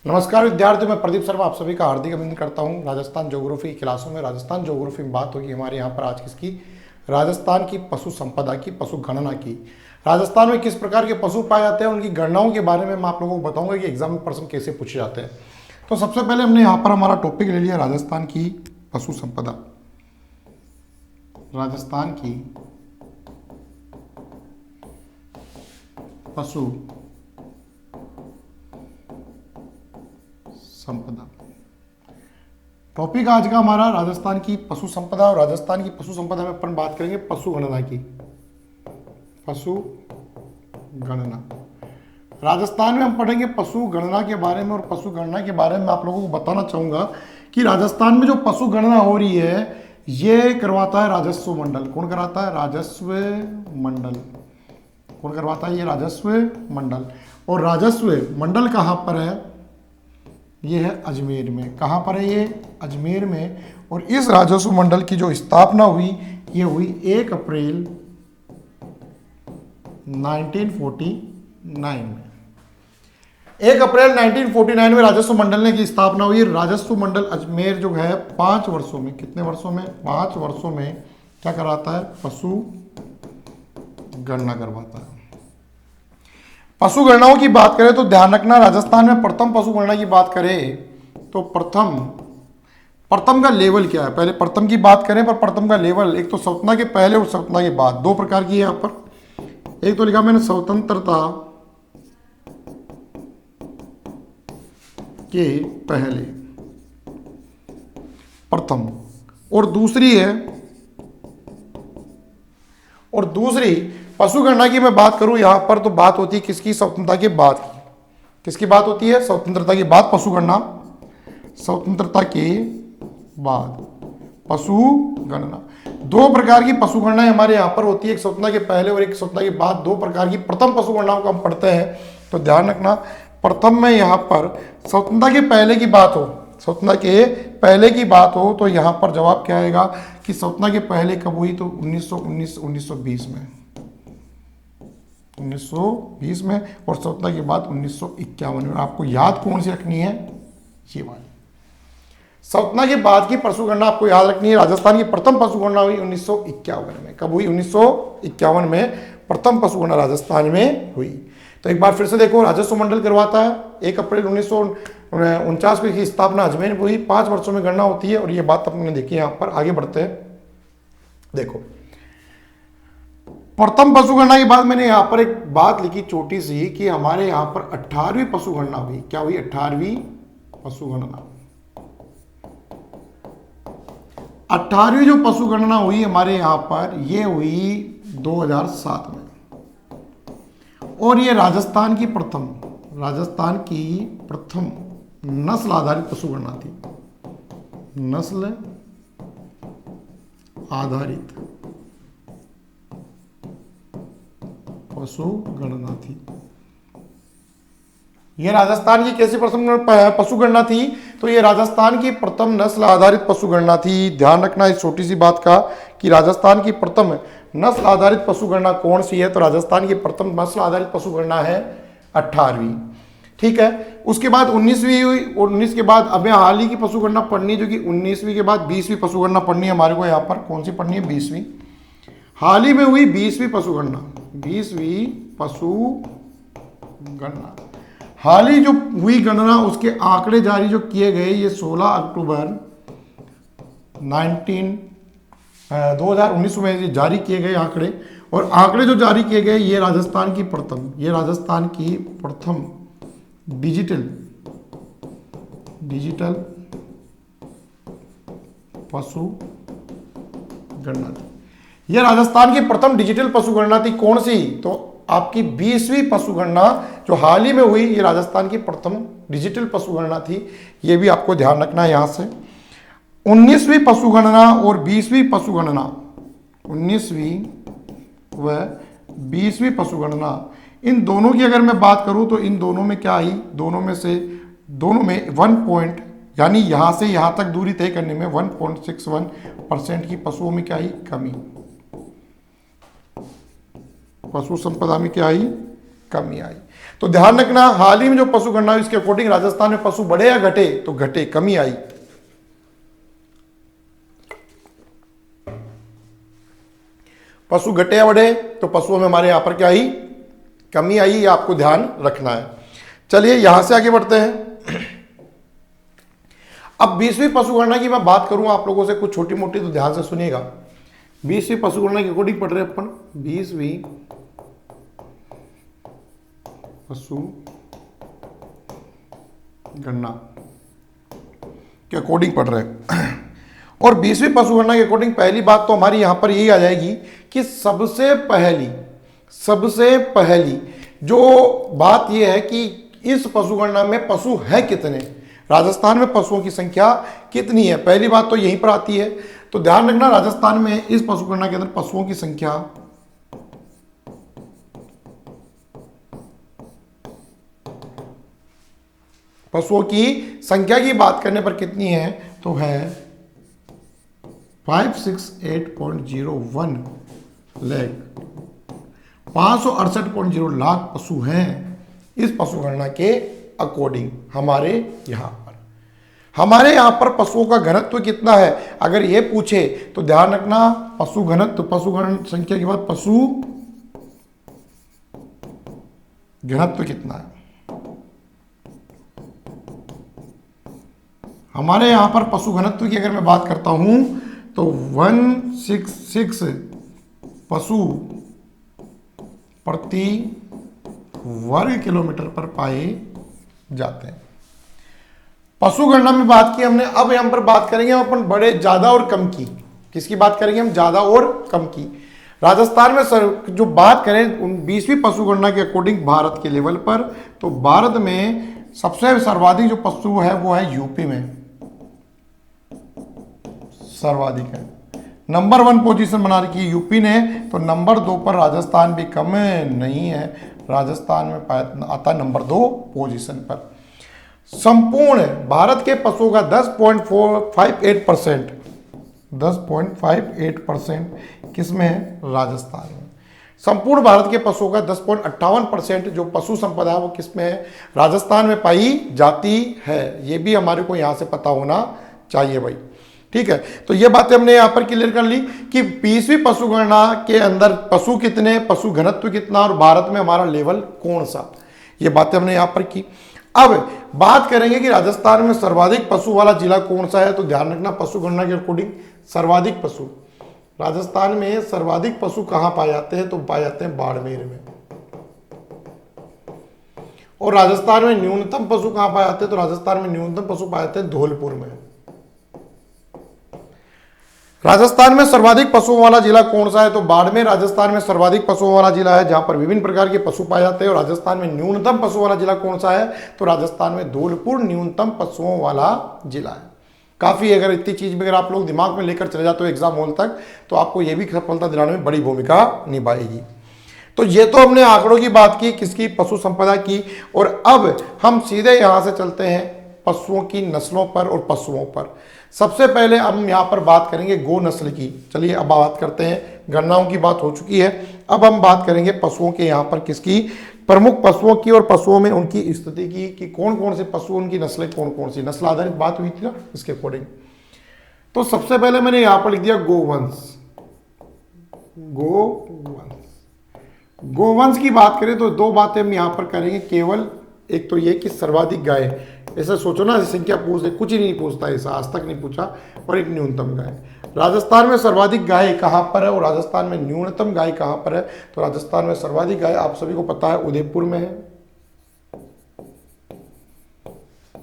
नमस्कार विद्यार्थियों, मैं प्रदीप शर्मा आप सभी का हार्दिक अभिनंदन करता हूं। राजस्थान ज्योग्राफी क्लासों में राजस्थान ज्योग्राफी में बात होगी हमारे यहाँ पर आज किसकी, राजस्थान की पशु संपदा की, पशु गणना की। राजस्थान में किस प्रकार के पशु पाए जाते हैं, उनकी गणनाओं के बारे में मैं आप लोगों को बताऊंगा कि एग्जाम में प्रश्न कैसे पूछे जाते हैं। तो सबसे पहले हमने यहाँ पर हमारा टॉपिक ले लिया राजस्थान की पशु संपदा। राजस्थान की पशु संपदा टॉपिक आज का हमारा राजस्थान की पशु संपदा। और राजस्थान की पशु संपदा में अपन बात करेंगे पशु गणना की। पशु गणना राजस्थान में हम पढ़ेंगे पशु गणना के बारे में। और पशु गणना के बारे में आप लोगों को बताना चाहूंगा कि राजस्थान में जो पशु गणना हो रही है ये करवाता है राजस्व मंडल। कौन कराता है? राजस्व मंडल। कौन करवाता है? ये राजस्व मंडल। और राजस्व मंडल कहाँ पर है? ये है अजमेर में। कहाँ पर है? ये अजमेर में। और इस राजस्व मंडल की जो स्थापना हुई ये हुई 1 अप्रैल 1949 में। 1 अप्रैल 1949 में राजस्व मंडल की स्थापना हुई। राजस्व मंडल अजमेर जो है 5 वर्षों में, कितने वर्षों में? 5 वर्षों में क्या कराता है? पशु गणना करवाता है। पशु गणनाओं की बात करें तो ध्यान रखना, राजस्थान में प्रथम पशु गणना की बात करें तो प्रथम का लेवल क्या है? पहले प्रथम की बात करें पर प्रथम का लेवल, एक तो स्वतंत्रता के पहले और स्वतंत्रता के बाद, दो प्रकार की है यहां पर। एक तो लिखा मैंने स्वतंत्रता के पहले प्रथम, और दूसरी पशु गणना की मैं बात करूं यहां पर तो बात होती है किसकी? स्वतंत्रता के बाद की। किसकी बात होती है? स्वतंत्रता के बाद पशु गणना। स्वतंत्रता के बाद पशु गणना। दो प्रकार की पशु गणना हमारे यहां पर होती है, एक स्वतंत्रता के पहले और एक स्वतंत्रता के बाद। दो प्रकार की प्रथम पशु गणनाओं को हम पढ़ते हैं तो ध्यान रखना, प्रथम में यहां पर स्वतंत्रता के पहले की बात हो, स्वतंत्रता के पहले की बात हो तो यहां पर जवाब क्या आएगा कि स्वतंत्रता के पहले कब हुई? तो 1920 में, 1920 में। और स्वतंत्रता के बाद 1951 में। आपको याद कौन सी रखनी है? ये वाली। स्वतंत्रता के बाद की पशु गणना आपको याद रखनी है। राजस्थान की प्रथम पशु गणना हुई 1951 में। कब हुई? 1951 में प्रथम पशु गणना राजस्थान में हुई। तो एक बार फिर से देखो, राजस्व मंडल करवाता है। 1 अप्रैल 1949 की स्थापना अजमेर में हुई। 5 वर्षों में गणना होती है और ये बात अपने देखी। यहां पर आगे बढ़ते हैं। देखो, प्रथम पशु गणना के बाद मैंने यहां पर एक बात लिखी छोटी सी कि हमारे यहां पर 18वीं पशु गणना हुई। क्या हुई? 18वीं पशु गणना। 18वीं जो पशु गणना हुई हमारे यहां पर ये हुई 2007 में। और ये राजस्थान की प्रथम नस्ल आधारित पशु गणना थी। नस्ल आधारित पशु गणना थी। यह राजस्थान की कैसी पशु गणना थी? तो यह राजस्थान की प्रथम नस्ल आधारित पशु गणना थी। ध्यान रखना इस छोटी सी बात का कि राजस्थान की प्रथम नस्ल आधारित पशु गणना कौन सी है? तो राजस्थान की प्रथम नस्ल आधारित पशु गणना है 18वीं। ठीक है। उसके बाद 19वीं हुई। 19 के बाद अब हाल ही की पशु गणना पढ़नी, जो कि 19वीं के बाद 20वीं पशु गणना पढ़नी है हमारे को। यहाँ पर कौन सी पढ़नी है? 20वीं। हाल ही में हुई 20वीं पशु गणना। 20वीं पशु गणना हाल ही जो हुई गणना, उसके आंकड़े जारी जो किए गए ये 16 अक्टूबर 2019 में जारी किए गए आंकड़े। और आंकड़े जो जारी किए गए ये राजस्थान की प्रथम डिजिटल पशु गणना थी। यह राजस्थान की प्रथम डिजिटल पशु गणना थी। कौन सी? तो आपकी 20वीं पशु गणना जो हाल ही में हुई ये राजस्थान की प्रथम डिजिटल पशु गणना थी। ये भी आपको ध्यान रखना है। यहां से 19वीं पशु गणना और 20वीं पशु गणना, 19वीं व 20वीं पशु गणना, इन दोनों की अगर मैं बात करूं तो इन दोनों में क्या आई? दोनों में 1 पॉइंट, यानी यहां से यहां तक दूरी तय करने में 1.61% की पशुओं में क्या आई? कमी। पशु संपदा में क्या आई? कमी आई। तो ध्यान रखना, हाल ही में जो पशु गणना हुई इसके अकॉर्डिंग राजस्थान में पशु बढ़े या घटे, तो घटे, कमी आई। पशु घटे या बढ़े, तो पशुओं में हमारे यहां पर क्या आई, कमी आई, ये आपको ध्यान रखना है। चलिए यहां से आगे बढ़ते हैं। अब 20वीं पशु गणना की मैं बात करूं आप लोगों से कुछ छोटी मोटी, तो ध्यान से सुनिएगा। 20वीं पशु गणना के अकॉर्डिंग पढ़ रहे हैं अपन, 20वीं पशु गणना के अकॉर्डिंग पढ़ रहे हैं। और 20वीं पशु गणना के अकॉर्डिंग पहली बात तो हमारी यहां पर यही आ जाएगी कि सबसे पहली जो बात यह है कि इस पशु गणना में पशु है कितने, राजस्थान में पशुओं की संख्या कितनी है, पहली बात तो यहीं पर आती है। तो ध्यान रखना, राजस्थान में इस पशु गणना के अंदर पशुओं की संख्या की बात करने पर कितनी है, तो है 568.01 लाख, 568.0 लाख पशु हैं इस पशु गणना के अकॉर्डिंग हमारे यहां पर पशुओं का घनत्व कितना है, अगर ये पूछे तो ध्यान रखना, पशु घनत्व, पशु गण संख्या के बाद पशु घनत्व कितना है, हमारे यहां पर पशु घनत्व की अगर मैं बात करता हूं तो 166 पशु प्रति वर्ग किलोमीटर पर पाए जाते हैं। पशु गणना में बात की हमने, अब यहां पर बात करेंगे हम अपन बड़े, ज्यादा और कम की। किसकी बात करेंगे हम, ज्यादा और कम की। राजस्थान में जो बात करें 20वीं पशु गणना के अकॉर्डिंग भारत के लेवल पर, तो भारत में सबसे सर्वाधिक जो पशु है वो है यूपी में, सर्वाधिक है, नंबर 1 पोजीशन बना रखी है यूपी ने। तो नंबर 2 पर राजस्थान भी कम नहीं है, राजस्थान में आता है नंबर 2 पोजीशन पर। संपूर्ण भारत के पशुओं का 10.58%, 10.58% किसमें है, राजस्थान में। संपूर्ण भारत के पशुओं का 10.58% जो पशु संपदा है वो किसमें है, राजस्थान में पाई जाती है। ये भी हमारे को यहां से पता होना चाहिए भाई, ठीक है। तो ये बातें हमने यहां पर क्लियर कर ली कि 20वीं पशु गणना के अंदर पशु कितने, पशु घनत्व कितना और भारत में हमारा लेवल कौन सा, ये बातें हमने यहां पर की। अब बात करेंगे कि राजस्थान में सर्वाधिक पशु वाला जिला कौन सा है, तो ध्यान रखना, पशु गणना के अकॉर्डिंग सर्वाधिक पशु, राजस्थान में सर्वाधिक पशु कहां पाए जाते हैं, तो पाए जाते हैं बाड़मेर में। और राजस्थान में न्यूनतम पशु कहां पाए जाते हैं, तो राजस्थान में न्यूनतम पशु पाए जाते हैं धौलपुर में। राजस्थान में सर्वाधिक पशुओं वाला जिला कौन सा है, तो बाड़मेर राजस्थान में सर्वाधिक पशुओं वाला जिला है जहां पर विभिन्न प्रकार के पशु पाए जाते हैं। और राजस्थान में न्यूनतम पशु वाला जिला कौन सा है, तो राजस्थान में धौलपुर न्यूनतम पशुओं वाला जिला है। काफी, अगर इतनी चीज भी अगर आप लोग दिमाग में लेकर चले जाते हो एग्जाम हॉल तक, तो आपको यह भी सफलता दिलाने में बड़ी भूमिका निभाएगी। तो ये तो हमने आंकड़ों की बात की, किसकी, पशु संपदा की। और अब हम सीधे यहां से चलते हैं पशुओं की नस्लों पर और पशुओं पर। सबसे पहले हम यहां पर बात करेंगे गो नस्ल की। चलिए अब बात करते हैं, गणनाओं की बात हो चुकी है, अब हम बात करेंगे पशुओं के यहां पर किसकी, प्रमुख पशुओं की और पशुओं में उनकी स्थिति की, कि कौन कौन से पशु, उनकी नस्लें कौन कौन सी, नस्ल आधारित बात हुई थी ना इसके अकॉर्डिंग। तो सबसे पहले मैंने यहां पर लिख दिया गोवंश। गोवंश की बात करें तो दो बातें हम यहां पर करेंगे केवल, एक तो ये कि सर्वाधिक गाय, ऐसा सोचो ना, संख्या पूछ दे, कुछ ही नहीं पूछता ऐसा, आज तक नहीं पूछा। और एक न्यूनतम गाय, राजस्थान में सर्वाधिक गाय कहां पर है और राजस्थान में न्यूनतम गाय कहां पर है, तो राजस्थान में सर्वाधिक गाय आप सभी को पता है उदयपुर में है,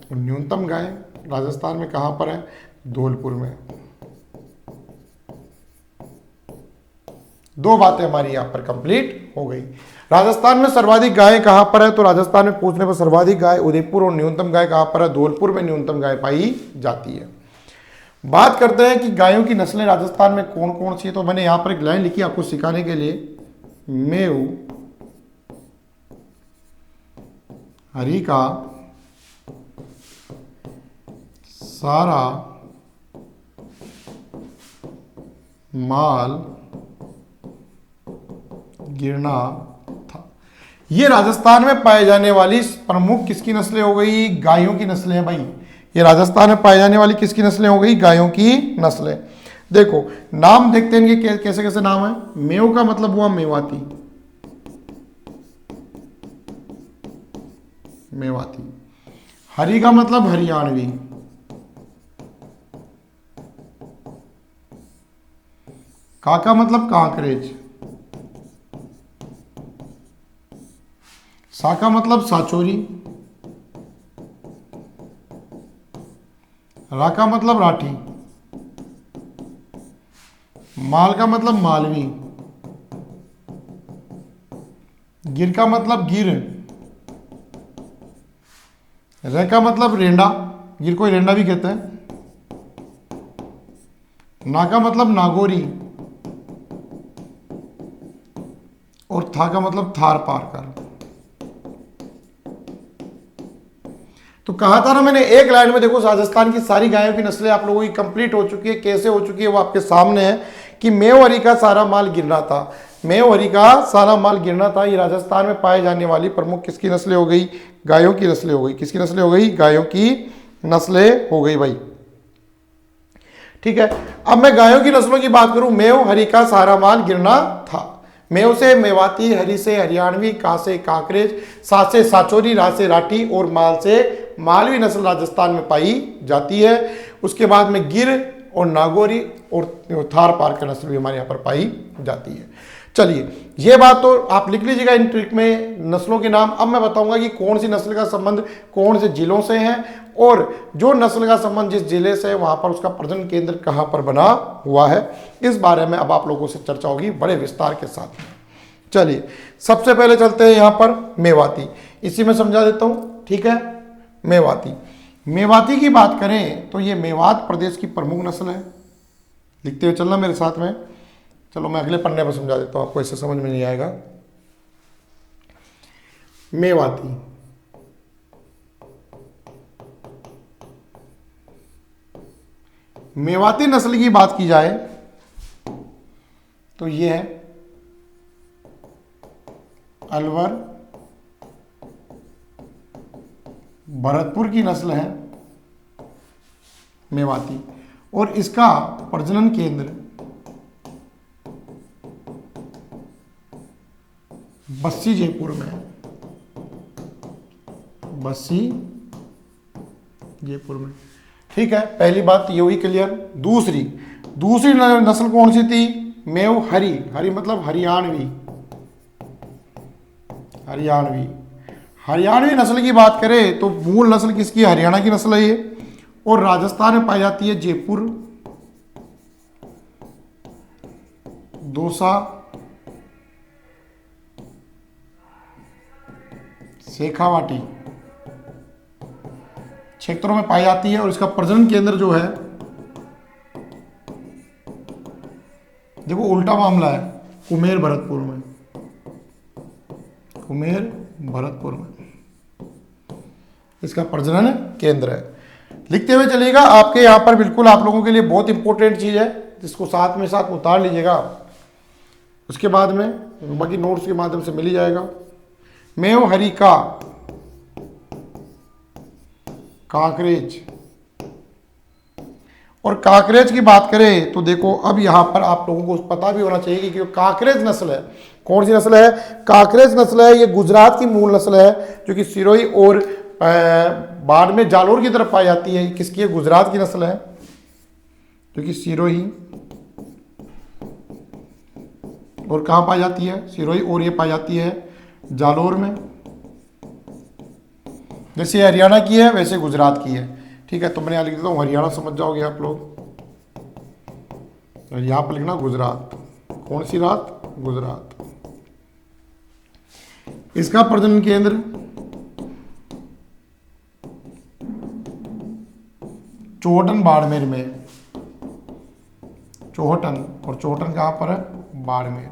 और न्यूनतम गाय राजस्थान में कहां पर है, धौलपुर में। दो बातें हमारी यहां पर कंप्लीट हो गई। राजस्थान में सर्वाधिक गाय कहां पर है, तो राजस्थान में पूछने पर सर्वाधिक गाय उदयपुर, और न्यूनतम गाय कहां पर है, धौलपुर में न्यूनतम गाय पाई जाती है। बात करते हैं कि गायों की नस्लें राजस्थान में कौन कौन सी है, तो मैंने यहां पर एक लाइन लिखी आपको सिखाने के लिए, मेव, हरिका, सारा, माल, गिरना था। ये राजस्थान में पाए जाने वाली प्रमुख किसकी नस्लें हो गई? गायों की नस्लें हैं भाई। ये राजस्थान में पाए जाने वाली किसकी नस्लें हो गई? गायों की नस्लें। देखो नाम देखते हैं इनके कैसे कैसे नाम है। मेव का मतलब हुआ मेवाती, मेवाती। हरी का मतलब हरियाणवी, का मतलब कांकरेज, सा का मतलब साचोरी, रा का मतलब राठी, माल का मतलब मालवी, गिर का मतलब गिर, रे का मतलब रेंडा, गिर को रेंडा भी कहते हैं, ना का मतलब नागौरी, और था का मतलब थार पारकर। तो कहा था ना मैंने एक लाइन में, देखो राजस्थान की सारी गायों की नस्लें आप लोगों की कंप्लीट हो चुकी है। कैसे हो चुकी है वो आपके सामने है कि मेवहरी का सारा माल गिरना था, मेवहरी का सारा माल गिरना था। ये राजस्थान में पाए जाने वाली प्रमुख किसकी नस्लें हो गई? गायों की नस्लें हो गई। किसकी नस्लें हो गई? गायों की नस्लें हो गई भाई। ठीक है, अब मैं गायों की नस्लों की बात करूं, मेव हरी का सारा माल गिरना था। मेव से मेवाती, हरी से हरियाणवी, का से कांकरेज, सा से साचोरी, रा से राठी और माल से मालवी नस्ल राजस्थान में पाई जाती है। उसके बाद में गिर और नागौरी और थार पारकर नस्ल भी हमारे यहाँ पर पाई जाती है। चलिए ये बात तो आप लिख लीजिएगा इन ट्रिक में नस्लों के नाम। अब मैं बताऊंगा कि कौन सी नस्ल का संबंध कौन से जिलों से है, और जो नस्ल का संबंध जिस जिले से है वहां पर उसका प्रजनन केंद्र कहां पर बना हुआ है। इस बारे में अब आप लोगों से चर्चा होगी बड़े विस्तार के साथ। चलिए सबसे पहले चलते हैं यहां पर मेवाती, इसी में समझा देता हूं। ठीक है, मेवाती, मेवाती की बात करें तो ये मेवात प्रदेश की प्रमुख नस्ल है। लिखते हुए चलना मेरे साथ में। चलो मैं अगले पन्ने पर समझा देता हूं, आपको ऐसे समझ में नहीं आएगा। मेवाती, मेवाती नस्ल की बात की जाए तो ये है अलवर भरतपुर की नस्ल है मेवाती, और इसका प्रजनन केंद्र बस्सी जयपुर में है, बस्सी जयपुर में। ठीक है, पहली बात ये हुई क्लियर। दूसरी नस्ल कौन सी थी? मेव हरी, हरी मतलब हरियाणवी, हरियाणवी। हरियाणवी नस्ल की बात करें तो मूल नस्ल किसकी है? हरियाणा की नस्ल है ये, और राजस्थान में पाई जाती है जयपुर, दौसा, शेखावाटी क्षेत्रों में पाई जाती है। और इसका प्रजनन केंद्र जो है, देखो उल्टा मामला है, कुमेर भरतपुर में, कुमेर भरतपुर में इसका प्रजनन केंद्र है। लिखते हुए चलिएगा, आपके यहां पर बिल्कुल आप लोगों के लिए बहुत इंपॉर्टेंट चीज है, जिसको साथ में साथ उतार लीजिएगा। उसके बाद में बाकी नोट्स के माध्यम से मिल ही जाएगा। मेव हरी का कांकरेज, और कांकरेज की बात करें तो देखो अब यहां पर आप लोगों को पता भी होना चाहिए कि कांकरेज नस्ल है, कौन सी नस्ल है? कांकरेज नस्ल है। ये गुजरात की मूल नस्ल है, जो कि सिरोही और बाड़मेर जालोर की तरफ पाई जाती है। किसकी है? गुजरात की नस्ल है, जो कि सिरोही और कहां पाई जाती है? सिरोही, और ये पाई जाती है जालोर में। जैसे हरियाणा की है वैसे गुजरात की है। ठीक है, तो मैंने यहाँ लिख देता हूँ हरियाणा, समझ जाओगे आप लोग। यहाँ पर लिखना गुजरात, कौन सी रात? गुजरात। इसका प्रजनन केंद्र चौहटन बाड़मेर में, चौहटन, और चौहटन कहाँ पर है? बाड़मेर।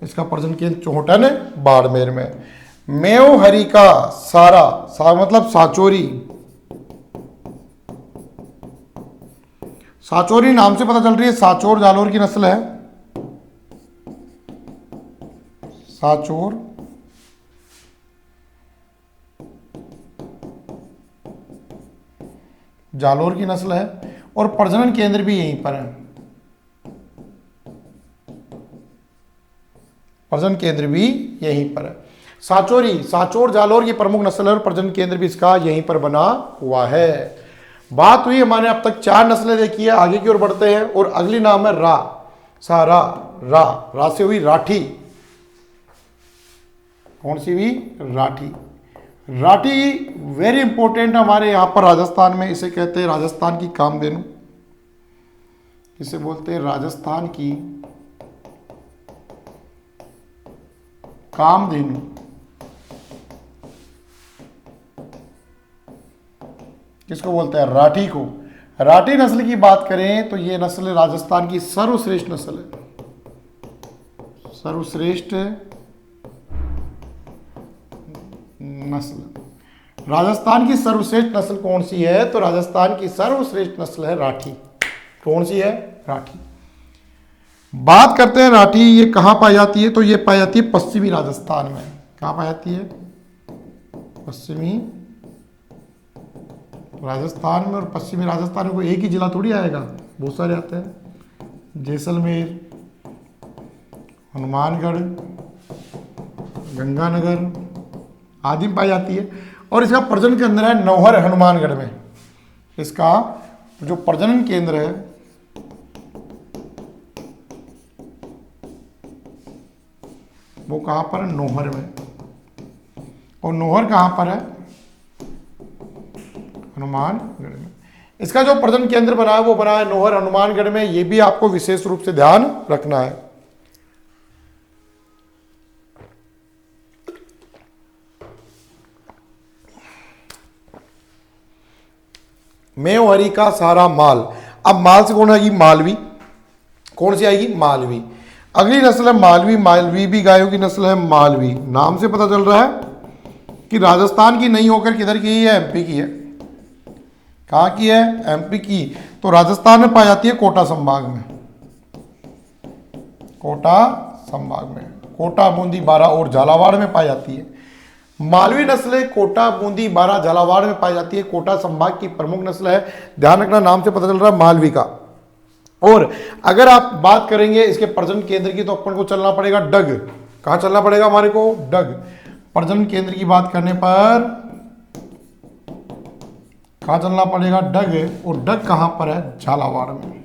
इसका प्रजनन केंद्र चौहटन बाड़मेर में। मेव हरी का सारा मतलब साचोरी, साचोरी नाम से पता चल रही है साचोर जालोर की नस्ल है, साचोर जालोर की नस्ल है और प्रजनन केंद्र भी यहीं पर है, प्रजनन केंद्र भी यहीं पर है। सांचौरी, सांचौर जालोर की प्रमुख नस्ल है और प्रजनन केंद्र भी इसका यहीं पर बना हुआ है। बात हुई हमारे अब तक 4 नस्लें देखी है, आगे की ओर बढ़ते हैं और अगली नाम है रा, सारा रा, रा से हुई राठी। कौन सी हुई? राठी। राठी वेरी इंपॉर्टेंट हमारे यहां पर राजस्थान में, इसे कहते हैं राजस्थान की कामधेनु, इसे बोलते हैं राजस्थान की कामधेनु। किसको बोलते हैं? राठी को। राठी नस्ल की बात करें तो यह नस्ल राजस्थान की सर्वश्रेष्ठ नस्ल है, सर्वश्रेष्ठ नस्ल। राजस्थान की सर्वश्रेष्ठ नस्ल कौन सी है? तो राजस्थान की सर्वश्रेष्ठ नस्ल है राठी। कौन सी है? राठी। बात करते हैं राठी ये कहां पाई जाती है, तो ये पाई जाती है पश्चिमी राजस्थान में। कहां पाई जाती है? पश्चिमी राजस्थान में। और पश्चिमी राजस्थान में कोई एक ही जिला थोड़ी आएगा, बहुत सारे आते हैं। जैसलमेर, हनुमानगढ़, गंगानगर आदि में पाई जाती है। और इसका प्रजनन केंद्र है नौहर, हनुमानगढ़ में। इसका जो प्रजनन केंद्र है वो कहां पर है? नौहर में। और नौहर कहां पर है? हनुमानगढ़ में। इसका जो प्रजनन केंद्र बना है वो बना है नौहर, हनुमानगढ़ में। ये भी आपको विशेष रूप से ध्यान रखना है। मेवारी का सारा माल। अब माल से कौन आएगी? मालवी। कौन सी आएगी? मालवी। अगली नस्ल है मालवी। मालवी भी गायों की नस्ल है। मालवी नाम से पता चल रहा है कि राजस्थान की नहीं होकर किधर की है? एमपी की है। कहां की है? एमपी की। तो राजस्थान में पाई जाती है कोटा संभाग में, कोटा संभाग में। कोटा, बूंदी, बारा और झालावाड़ में पाई जाती है। मालवी नस्ल कोटा, बूंदी, बारा, झालावाड़ में पाई जाती है। कोटा संभाग की प्रमुख नस्ल है। ध्यान रखना, नाम से पता चल रहा है मालवी का। और अगर आप बात करेंगे इसके प्रजनन केंद्र की तो अपन को चलना पड़ेगा डग। कहां चलना पड़ेगा हमारे को? डग। प्रजनन केंद्र की बात करने पर कहां चलना पड़ेगा? डग। और डग कहां पर है? झालावाड़ में।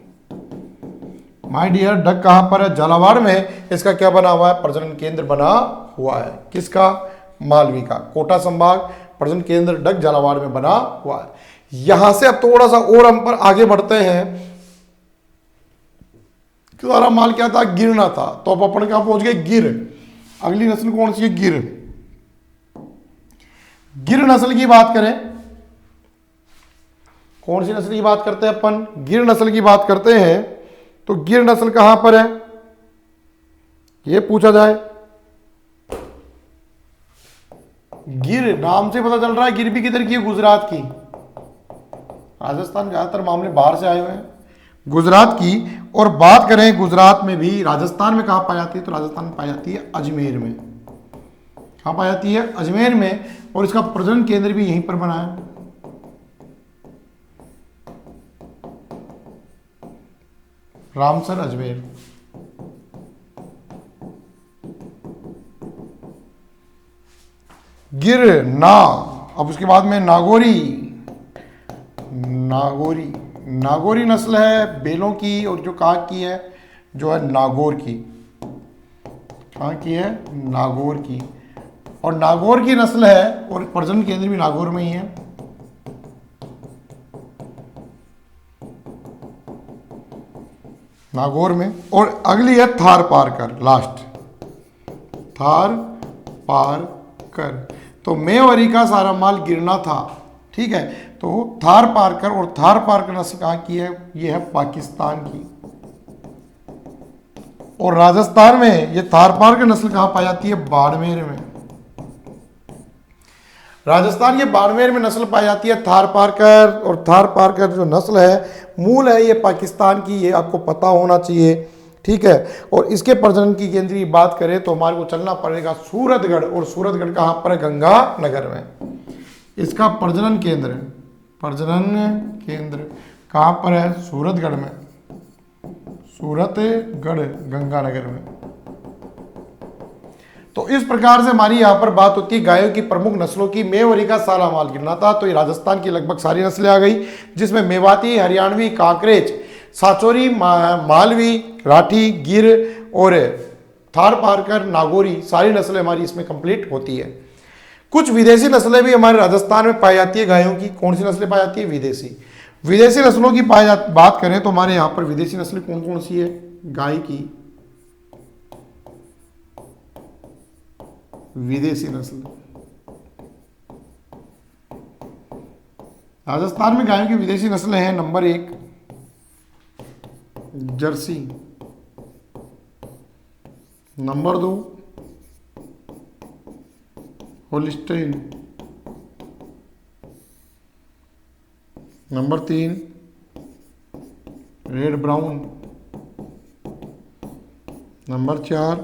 माय डियर, डग कहां पर है? झालावाड़ में। इसका क्या बना हुआ है? प्रजनन केंद्र बना हुआ है। किसका? मालवी का। कोटा संभाग, प्रजनन केंद्र डग, झालावाड़ में बना हुआ है। यहां से अब थोड़ा सा और हम पर आगे बढ़ते हैं। सारा माल क्या था? गिरना था। तो अब अपन कहां पहुंच गए? गिर। अगली नस्ल कौन सी है? गिर। गिर नस्ल की बात करें, कौन सी नस्ल की बात करते हैं अपन? गिर नस्ल की बात करते हैं। तो गिर नस्ल कहां पर है ये पूछा जाए? गिर नाम से पता चल रहा है गिर भी किधर की है? गुजरात की। राजस्थान ज्यादातर मामले बाहर से आए हुए हैं, गुजरात की। और बात करें गुजरात में भी, राजस्थान में कहां पाई जाती है? तो राजस्थान में पाई जाती है अजमेर में। कहां पाई जाती है? अजमेर में। और इसका प्रजनन केंद्र भी यहीं पर बना है। रामसर, अजमेर। गिर ना। अब उसके बाद में नागौरी। नागौरी, नागौरी नस्ल है बेलों की। और जो कहां की है? जो है नागौर की। कहां की है? नागौर की। और नागौर की नस्ल है और प्रजनन केंद्र भी नागौर में ही है। नागौर में। और अगली है थार पारकर, लास्ट थार पारकर। तो मेवारी का सारा माल गिरना था, ठीक है। तो थार पारकर, और थार पारकर नस्ल कहां की है? ये है पाकिस्तान की। और राजस्थान में ये थार पारकर नस्ल कहां पाई जाती है? बाड़मेर में। राजस्थान के बाड़मेर में नस्ल पाई जाती है थार पारकर। और थार पारकर जो नस्ल है मूल है ये पाकिस्तान की, ये आपको पता होना चाहिए, ठीक है। और इसके प्रजनन की केंद्र की बात करें तो हमारे को चलना पड़ेगा सूरतगढ़। और सूरतगढ़ कहां पर है? गंगानगर में। इसका प्रजनन केंद्र, प्रजनन केंद्र कहाँ पर है? सूरतगढ़ में, सूरतगढ़ गंगानगर में। तो इस प्रकार से हमारी यहाँ पर बात होती है गायों की प्रमुख नस्लों की। मेवरी का साला माल गिरना था तो ये राजस्थान की लगभग सारी नस्लें आ गई, जिसमें मेवाती, हरियाणवी, कांकरेज, साचोरी, मालवी, राठी, गिर और थार पारकर, नागौरी, सारी नस्लें हमारी इसमें कंप्लीट होती है। कुछ विदेशी नस्लें भी हमारे राजस्थान में पाई जाती है गायों की। कौन सी नस्लें पाई जाती है? विदेशी। विदेशी नस्लों की बात करें तो हमारे यहाँ पर विदेशी नस्लें कौन कौन सी है गाय की? विदेशी नस्ल राजस्थान में गायों की विदेशी नस्लें हैं। Number 1 Jersey, number 2 Holstein, number 3 red brown, number 4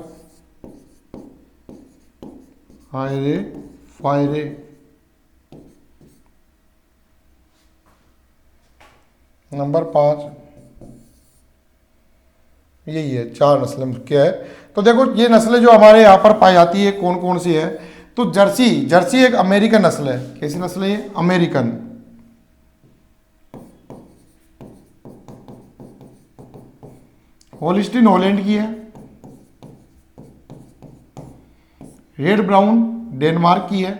हायरे फायरे, नंबर 5 यही है। 4 नस्लें क्या है? तो देखो ये नस्लें जो हमारे यहाँ पर पाई जाती है कौन कौन सी है? तो जर्सी, जर्सी एक अमेरिकन नस्ल है। कैसी नस्ल है ये? अमेरिकन। होलिस्टीन हॉलैंड की है। रेड ब्राउन डेनमार्क की है।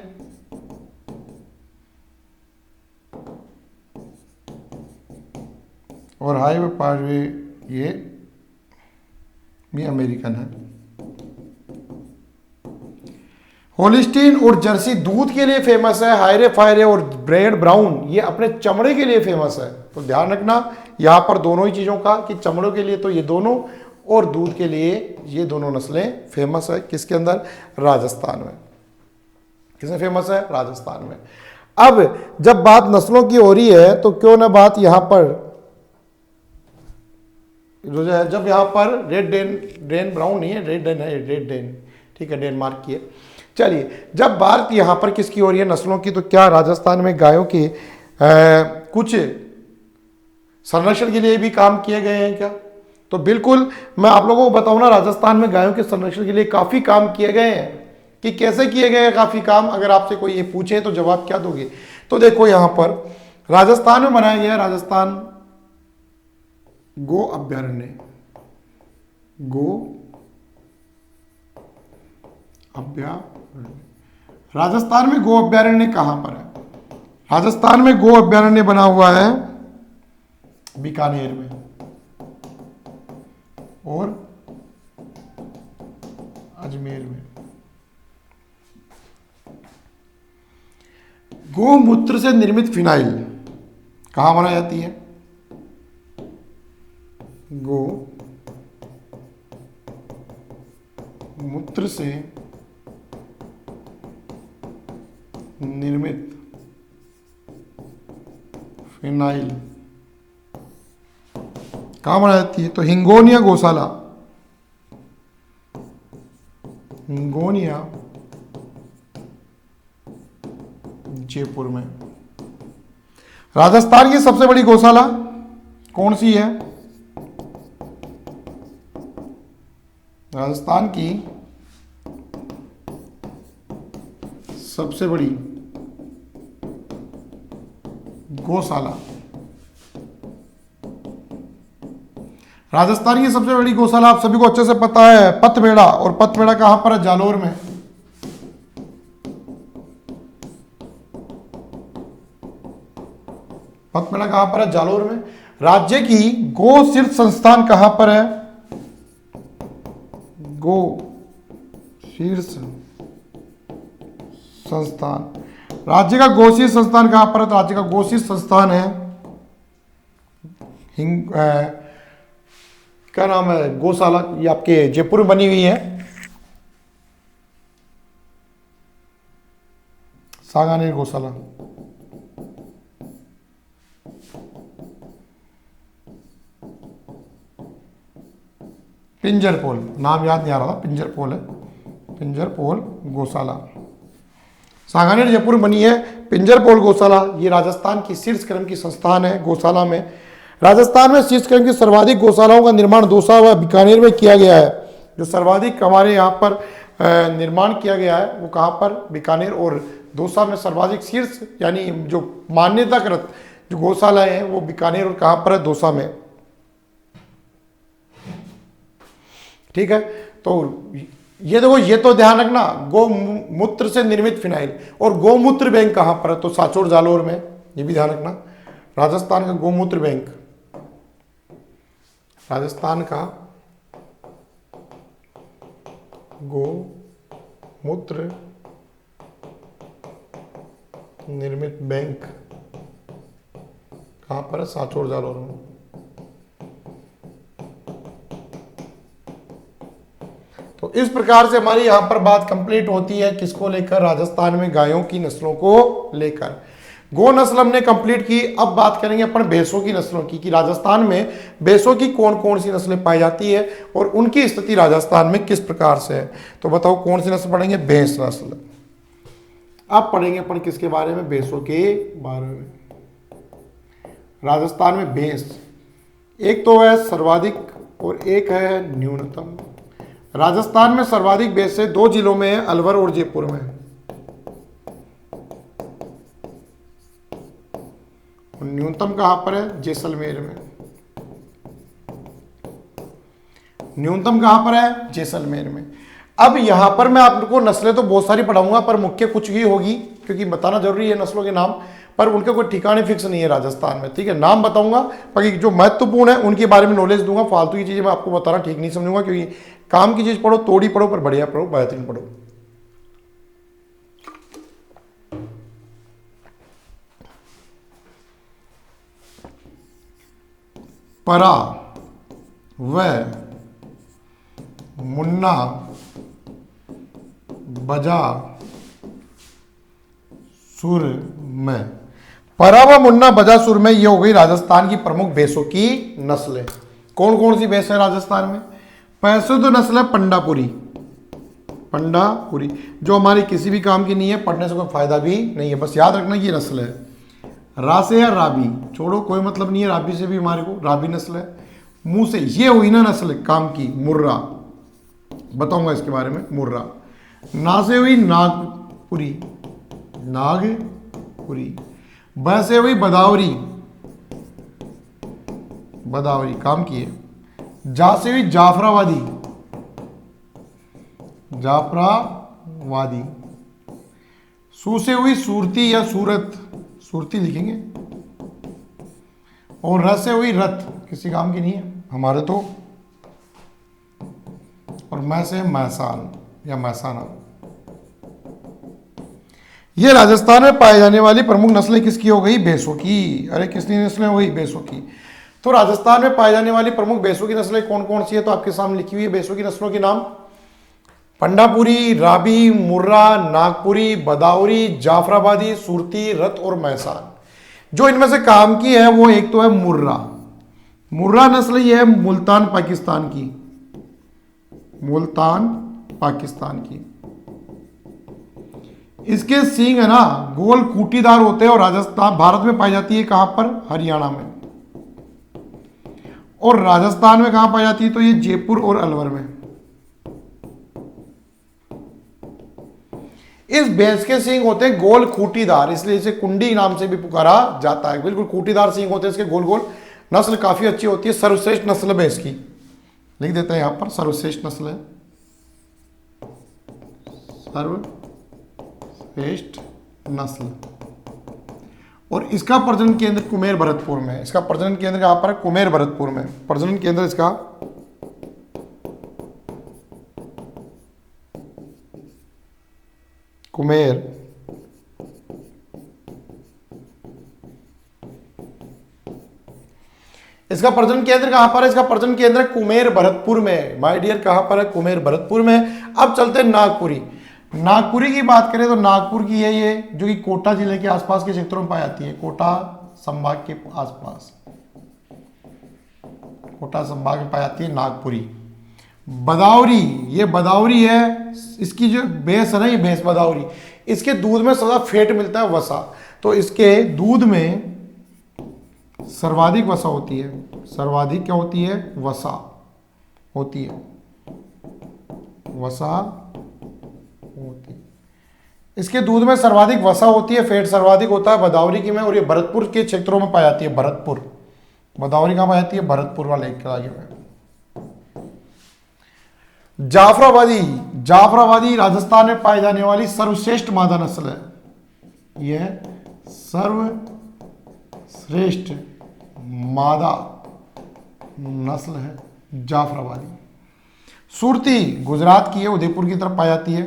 और हाईवे पारवे ये भी अमेरिकन है। होलिस्टीन और जर्सी दूध के लिए फेमस है। हायरे फायरे और रेड ब्राउन ये अपने चमड़े के लिए फेमस है। तो ध्यान रखना यहां पर दोनों ही चीजों का कि चमड़ों के लिए तो ये दोनों और दूध के लिए ये दोनों नस्लें फेमस है। किसके अंदर? राजस्थान में। किसमें फेमस है? राजस्थान में। अब जब बात नस्लों की हो रही है तो क्यों ना बात यहां पर जो है, जब यहां पर रेड डेन ब्राउन नहीं है, रेड डेन है, रेड डेन, ठीक है, डेनमार्क की है। चलिए जब बात यहां पर किसकी हो रही है? नस्लों की। तो क्या राजस्थान में गायों के कुछ संरक्षण के लिए भी काम किए गए हैं क्या? तो बिल्कुल मैं आप लोगों को बताऊं ना, राजस्थान में गायों के संरक्षण के लिए काफी काम किए गए हैं। कि कैसे किए गए हैं काफी काम? अगर आपसे कोई ये पूछे तो जवाब क्या दोगे? तो देखो यहां पर राजस्थान में बनाया गया है राजस्थान गो अभ्यारण्य। गो अभ्यारण्य राजस्थान में गो अभ्यारण्य कहां पर है? राजस्थान में गो अभ्यारण्य बना हुआ है बीकानेर में और अजमेर में। गोमूत्र से निर्मित फिनाइल कहां बनाई जाती है? गो मूत्र से निर्मित फिनाइल कहां बनाई जाती है? तो हिंगोनिया गौशाला, हिंगोनिया जयपुर में। राजस्थान की सबसे बड़ी गौशाला कौन सी है? राजस्थान की सबसे बड़ी गौशाला, राजस्थान की सबसे बड़ी गौशाला आप सभी को अच्छे से पता है पथबेड़ा। और पथबेड़ा कहां पर है? जालोर में। पथबेड़ा कहां पर है? जालोर में। राज्य की गो शीर्ष संस्थान कहां पर है? गो शीर्ष संस्थान, राज्य का गो शीर्ष संस्थान कहां पर है? तो राज्य का गो शीर्ष संस्थान है क्या नाम है? गौशाला, ये आपके जयपुर में बनी हुई है, सांगानेर गौशाला। पिंजरपोल, नाम याद नहीं आ रहा था, पिंजरपोल है, पिंजरपोल गौशाला। सांगानेर जयपुर में बनी है। पिंजरपोल गौशाला ये राजस्थान की शीर्ष क्रम की संस्थान है गौशाला में। राजस्थान में शीर्ष क्रम की सर्वाधिक गौशालाओं का निर्माण दौसा व बीकानेर में किया गया है। जो सर्वाधिक हमारे यहाँ पर निर्माण किया गया है वो कहाँ पर, बीकानेर और दौसा में सर्वाधिक शीर्ष यानी जो मान्यताकृत जो गौशालाएं हैं वो बीकानेर और कहाँ पर है, दौसा में। ठीक है, तो ये देखो, ये तो ध्यान रखना, गौमूत्र से निर्मित फिनाइल। और गौमूत्र बैंक कहाँ पर है, तो सांचौर जालोर में, ये भी ध्यान रखना। राजस्थान का गौमूत्र बैंक, राजस्थान का गौमूत्र निर्मित बैंक कहाँ पर है, सांचौर जालोर में। तो इस प्रकार से हमारी यहां पर बात कंप्लीट होती है किसको लेकर, राजस्थान में गायों की नस्लों को लेकर। गो नस्ल हमने कंप्लीट की। अब बात करेंगे अपन भैंसों की नस्लों की कि राजस्थान में भैंसों की कौन कौन सी नस्लें पाई जाती है और उनकी स्थिति राजस्थान में किस प्रकार से है। तो बताओ कौन सी नस्ल पढ़ेंगे, भैंस नस्ल। अब पढ़ेंगे अपन किसके बारे में, भैंसों के बारे में। राजस्थान में भैंस एक तो है सर्वाधिक और एक है न्यूनतम। राजस्थान में सर्वाधिक भैंसें 2 जिलों में है, अलवर और जयपुर में। और न्यूनतम कहां पर है, जैसलमेर में। न्यूनतम कहां पर है, जैसलमेर में। अब यहां पर मैं आपको नस्लें तो बहुत सारी पढ़ाऊंगा पर मुख्य कुछ ही होगी क्योंकि बताना जरूरी है नस्लों के नाम, पर उनके कोई ठिकाने फिक्स नहीं है राजस्थान में। ठीक है, नाम बताऊंगा बाकी जो महत्वपूर्ण है उनके बारे में नॉलेज दूंगा। फालतू की चीजें मैं आपको बताना ठीक नहीं समझूंगा क्योंकि काम की चीज पढ़ो, तोड़ी पढ़ो, पर बढ़िया पढ़ो, बेहतरीन पढ़ो। परा व मुन्ना बजा सुर में। परा व मुन्ना बजा सुर में ये हो गई राजस्थान की प्रमुख भैंसों की नस्लें। कौन कौन सी भैंस है राजस्थान में, प्रसिद्ध नस्ल है पंडापुरी। पंडापुरी जो हमारी किसी भी काम की नहीं है, पढ़ने से कोई फायदा भी नहीं है, बस याद रखना ये नस्ल है। रा से है राबी, छोड़ो कोई मतलब नहीं है, राबी से भी हमारे को राबी नस्ल है। मुंह से ये हुई ना नस्ल काम की, मुर्रा, बताऊंगा इसके बारे में, मुर्रा। ना से हुई नागपुरी, नागपुरी। ब से हुई बदावरी, बदावरी काम की है। जा से हुई जाफराबादी, जाफराबादी। सू से हुई सूरती या सूरत, सूरती लिखेंगे। और र से हुई रथ, किसी काम की नहीं है हमारे तो। और मैं से मैसान या मैसाना। ये राजस्थान में पाए जाने वाली प्रमुख नस्लें किसकी हो गई, भैंसों की। अरे किसकी नस्लें हो गई, भैंसों की। तो राजस्थान में पाए जाने वाली प्रमुख भैंसों की नस्लें कौन कौन सी है, तो आपके सामने लिखी हुई है भैंसों की नस्लों के नाम। पंडापुरी, राबी, मुर्रा, नागपुरी, बदावरी, जाफराबादी, सूरती, रत और मैसान। जो इनमें से काम की है वो एक तो है मुर्रा। मुर्रा नस्ल ये है मुल्तान पाकिस्तान की, मुल्तान पाकिस्तान की। इसके सींग है ना गोल खूंटीदार होते हैं और राजस्थान भारत में पाई जाती है कहां पर, हरियाणा में। और राजस्थान में कहां पाई जाती है, तो ये जयपुर और अलवर में। इस भैंस के सींग होते हैं गोल खूंटीदार, इसलिए इसे कुंडी नाम से भी पुकारा जाता है। बिल्कुल खूंटीदार सींग होते हैं इसके, गोल गोल। नस्ल काफी अच्छी होती है, सर्वश्रेष्ठ नस्ल भैंस की, लिख देते हैं यहां पर, सर्वश्रेष्ठ नस्ल है, सर्वश्रेष्ठ नस्ल। और इसका प्रजनन केंद्र कुमेर भरतपुर में है। इसका प्रजनन केंद्र कहां पर है, कुमेर भरतपुर में प्रजनन केंद्र इसका। कुमेर इसका प्रजनन केंद्र कहां पर है, इसका प्रजनन केंद्र कुमेर भरतपुर में। माय डियर कहां पर है, कुमेर भरतपुर में। अब चलते हैं नागपुरी। नागपुरी की बात करें तो नागपुर की है ये, जो कि कोटा जिले के आसपास के क्षेत्रों में पाई जाती है, कोटा संभाग के आसपास, कोटा संभाग में पाई जाती है नागपुरी। बदावरी, ये बदावरी है, इसकी जो भैंस है ना, ये भैंस बदावरी, इसके दूध में सदा फैट मिलता है, वसा। तो इसके दूध में सर्वाधिक वसा होती है, सर्वाधिक क्या होती है, वसा होती है, वसा होती है। इसके दूध में सर्वाधिक वसा होती है, फैट सर्वाधिक होता है भदावरी की में, और ये भरतपुर के क्षेत्रों में पाई जाती है। भरतपुर, भदावरी कहाँ पाई जाती है, भरतपुर वाले के आगे में। जाफराबादी, जाफराबादी राजस्थान में पाई जाने वाली सर्वश्रेष्ठ मादा नस्ल है। यह सर्वश्रेष्ठ मादा नस्ल है जाफराबादी। सुरती गुजरात की है, उदयपुर की तरफ पाई जाती है,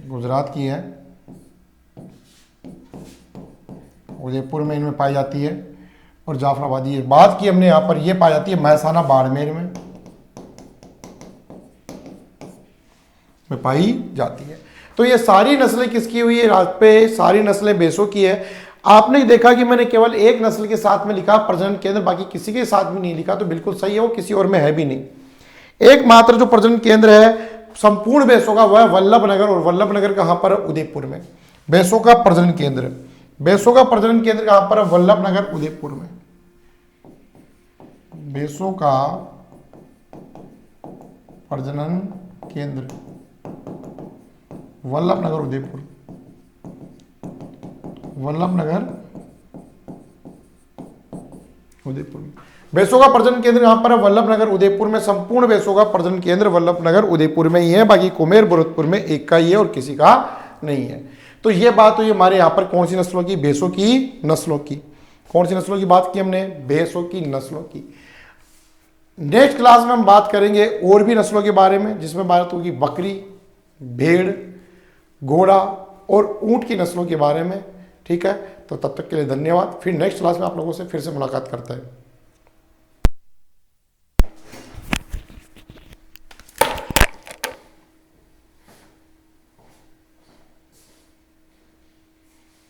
गुजरात की है, उदयपुर में इनमें पाई जाती है। और जाफराबादी है, बात की हमने यहां पर, ये पाई जाती है महसाना बाड़मेर में पाई जाती है। तो ये सारी नस्लें किसकी हुई है, रात पे सारी नस्लें बेसों की है। आपने देखा कि मैंने केवल एक नस्ल के साथ में लिखा प्रजनन केंद्र, बाकी किसी के साथ भी नहीं लिखा, तो बिल्कुल सही है, वो किसी और में है भी नहीं। एकमात्र जो प्रजनन केंद्र है संपूर्ण बेसों का वह वल्लभनगर, और वल्लभनगर कहां पर है, उदयपुर में। बेसों का प्रजनन केंद्र, बेसों का प्रजनन केंद्र कहां पर है, वल्लभनगर उदयपुर में। बेसों का प्रजनन केंद्र वल्लभनगर उदयपुर, वल्लभनगर उदयपुर में। बेसों का प्रजनन केंद्र कहां पर है, वल्लभनगर उदयपुर में। संपूर्ण बेसों का प्रजनन केंद्र वल्लभनगर उदयपुर में ही है, बाकी कुमेर भरतपुर में एक का ही है और किसी का नहीं है। तो ये बात हुई हमारे यहां पर कौन सी नस्लों की, बेसों की नस्लों की। कौन सी नस्लों की बात की हमने, बेसों की नस्लों की। नेक्स्ट क्लास में हम बात करेंगे और भी नस्लों के बारे में, जिसमें बात होगी बकरी, भेड़, घोड़ा और ऊंट की नस्लों के बारे में। ठीक है, तो तब तक के लिए धन्यवाद। फिर नेक्स्ट क्लास में आप लोगों से फिर से मुलाकात करते हैं।